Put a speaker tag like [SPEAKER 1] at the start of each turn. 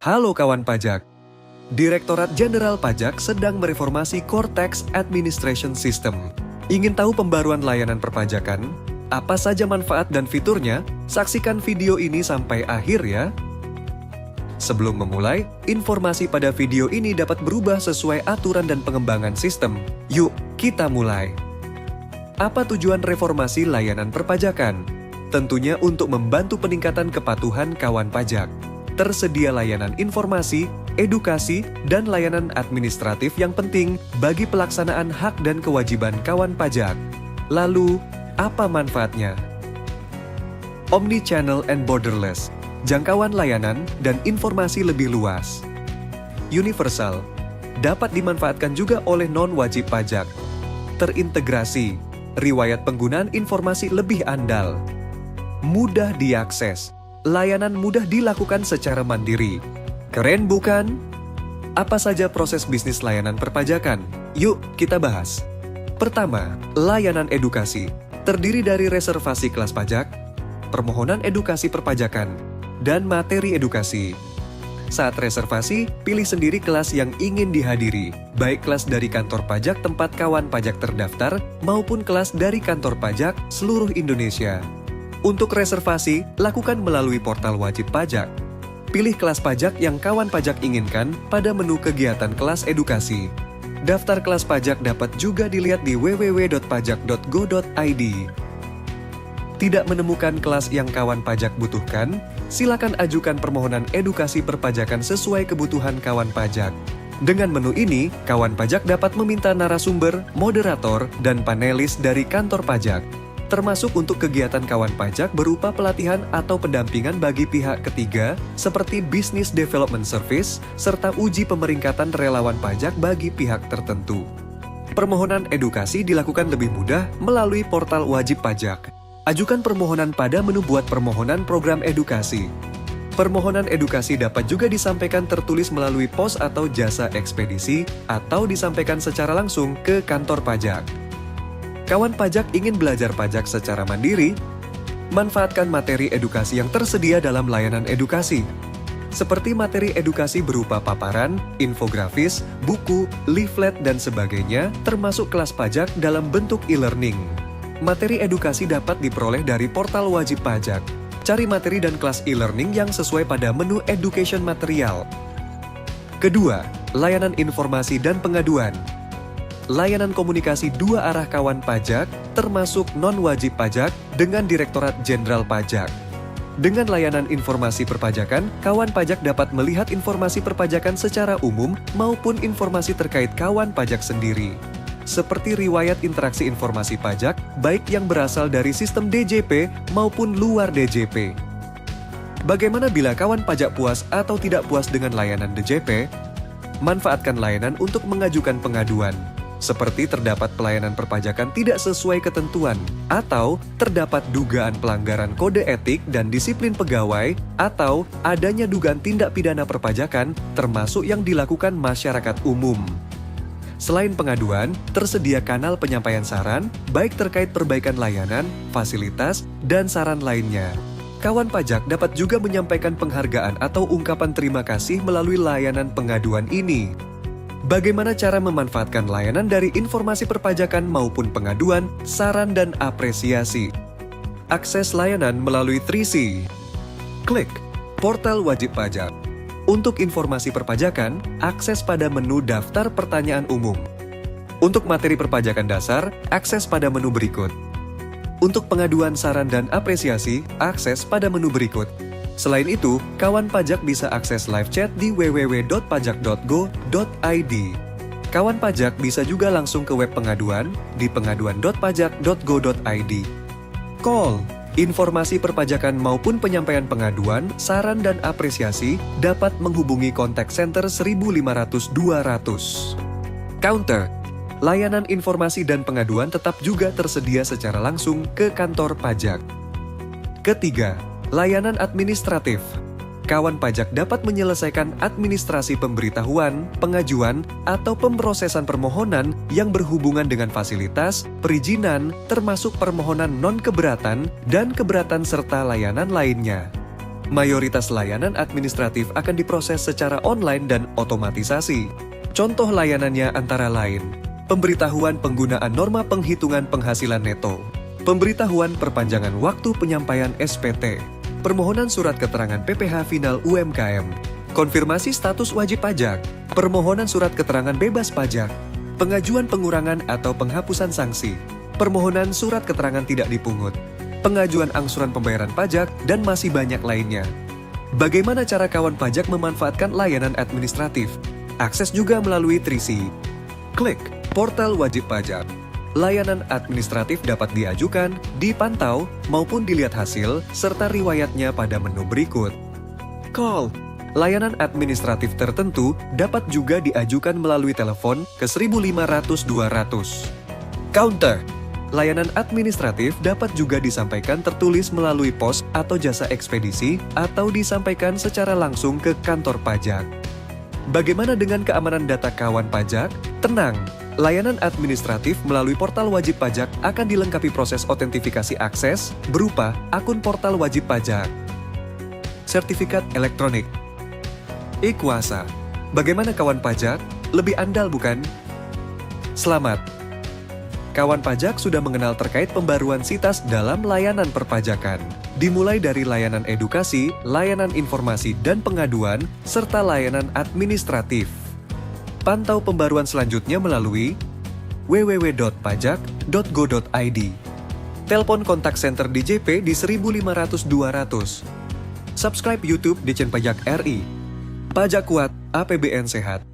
[SPEAKER 1] Halo kawan pajak. Direktorat Jenderal Pajak sedang mereformasi Core Tax Administration System. Ingin tahu pembaruan layanan perpajakan? Apa saja manfaat dan fiturnya? Saksikan video ini sampai akhir ya. Sebelum memulai, informasi pada video ini dapat berubah sesuai aturan dan pengembangan sistem. Yuk, kita mulai. Apa tujuan reformasi layanan perpajakan? Tentunya untuk membantu peningkatan kepatuhan kawan pajak. Tersedia layanan informasi, edukasi, dan layanan administratif yang penting bagi pelaksanaan hak dan kewajiban kawan pajak. Lalu, apa manfaatnya? Omnichannel and borderless, jangkauan layanan dan informasi lebih luas. Universal, dapat dimanfaatkan juga oleh non-wajib pajak. Terintegrasi, riwayat penggunaan informasi lebih andal. Mudah diakses, layanan mudah dilakukan secara mandiri. Keren bukan? Apa saja proses bisnis layanan perpajakan? Yuk kita bahas. Pertama, layanan edukasi. Terdiri dari reservasi kelas pajak, permohonan edukasi perpajakan, dan materi edukasi. Saat reservasi, pilih sendiri kelas yang ingin dihadiri, baik kelas dari kantor pajak tempat kawan pajak terdaftar maupun kelas dari kantor pajak seluruh Indonesia. Untuk reservasi, lakukan melalui portal wajib pajak. Pilih kelas pajak yang kawan pajak inginkan pada menu kegiatan kelas edukasi. Daftar kelas pajak dapat juga dilihat di www.pajak.go.id. Tidak menemukan kelas yang kawan pajak butuhkan? Silakan ajukan permohonan edukasi perpajakan sesuai kebutuhan kawan pajak. Dengan menu ini, kawan pajak dapat meminta narasumber, moderator, dan panelis dari kantor pajak. Termasuk untuk kegiatan kawan pajak berupa pelatihan atau pendampingan bagi pihak ketiga seperti Business Development Service, serta uji pemeringkatan relawan pajak bagi pihak tertentu. Permohonan edukasi dilakukan lebih mudah melalui portal wajib pajak. Ajukan permohonan pada menu buat permohonan program edukasi. Permohonan edukasi dapat juga disampaikan tertulis melalui pos atau jasa ekspedisi atau disampaikan secara langsung ke kantor pajak. Kawan pajak ingin belajar pajak secara mandiri? Manfaatkan materi edukasi yang tersedia dalam layanan edukasi. Seperti materi edukasi berupa paparan, infografis, buku, leaflet, dan sebagainya, termasuk kelas pajak dalam bentuk e-learning. Materi edukasi dapat diperoleh dari portal wajib pajak. Cari materi dan kelas e-learning yang sesuai pada menu education material. Kedua, layanan informasi dan pengaduan. Layanan komunikasi dua arah kawan pajak, termasuk non-wajib pajak, dengan Direktorat Jenderal Pajak. Dengan layanan informasi perpajakan, kawan pajak dapat melihat informasi perpajakan secara umum maupun informasi terkait kawan pajak sendiri. Seperti riwayat interaksi informasi pajak, baik yang berasal dari sistem DJP maupun luar DJP. Bagaimana bila kawan pajak puas atau tidak puas dengan layanan DJP? Manfaatkan layanan untuk mengajukan pengaduan. Seperti terdapat pelayanan perpajakan tidak sesuai ketentuan, atau terdapat dugaan pelanggaran kode etik dan disiplin pegawai, atau adanya dugaan tindak pidana perpajakan, termasuk yang dilakukan masyarakat umum. Selain pengaduan, tersedia kanal penyampaian saran, baik terkait perbaikan layanan, fasilitas, dan saran lainnya. Kawan pajak dapat juga menyampaikan penghargaan atau ungkapan terima kasih melalui layanan pengaduan ini. Bagaimana cara memanfaatkan layanan dari informasi perpajakan maupun pengaduan, saran, dan apresiasi? Akses layanan melalui 3C. Klik portal wajib pajak. Untuk informasi perpajakan, akses pada menu daftar pertanyaan umum. Untuk materi perpajakan dasar, akses pada menu berikut. Untuk pengaduan, saran, dan apresiasi, akses pada menu berikut. Selain itu, kawan pajak bisa akses live chat di www.pajak.go.id. Kawan pajak bisa juga langsung ke web pengaduan di pengaduan.pajak.go.id. Call, informasi perpajakan maupun penyampaian pengaduan, saran, dan apresiasi dapat menghubungi kontak center 1500-200. Counter, layanan informasi dan pengaduan tetap juga tersedia secara langsung ke kantor pajak. Ketiga, layanan administratif. Kawan pajak dapat menyelesaikan administrasi pemberitahuan, pengajuan, atau pemrosesan permohonan yang berhubungan dengan fasilitas, perizinan, termasuk permohonan non-keberatan dan keberatan serta layanan lainnya. Mayoritas layanan administratif akan diproses secara online dan otomatisasi. Contoh layanannya antara lain, pemberitahuan penggunaan norma penghitungan penghasilan neto, pemberitahuan perpanjangan waktu penyampaian SPT, permohonan surat keterangan PPh final UMKM, konfirmasi status wajib pajak, permohonan surat keterangan bebas pajak, pengajuan pengurangan atau penghapusan sanksi, permohonan surat keterangan tidak dipungut, pengajuan angsuran pembayaran pajak, dan masih banyak lainnya. Bagaimana cara kawan pajak memanfaatkan layanan administratif? Akses juga melalui Trisi. Klik Portal Wajib Pajak. Layanan administratif dapat diajukan, dipantau, maupun dilihat hasil, serta riwayatnya pada menu berikut. Call. Layanan administratif tertentu dapat juga diajukan melalui telepon ke 1.500-200. Counter. Layanan administratif dapat juga disampaikan tertulis melalui pos atau jasa ekspedisi atau disampaikan secara langsung ke kantor pajak. Bagaimana dengan keamanan data kawan pajak? Tenang, layanan administratif melalui portal wajib pajak akan dilengkapi proses otentifikasi akses berupa akun portal wajib pajak, sertifikat elektronik, e-kuasa. Bagaimana kawan pajak? Lebih andal bukan? Selamat! Kawan pajak sudah mengenal terkait pembaruan SITAS dalam layanan perpajakan. Dimulai dari layanan edukasi, layanan informasi dan pengaduan, serta layanan administratif. Pantau pembaruan selanjutnya melalui www.pajak.go.id. Telepon kontak center DJP di 1.500-200. Subscribe YouTube Ditjen Pajak RI. Pajak kuat, APBN sehat.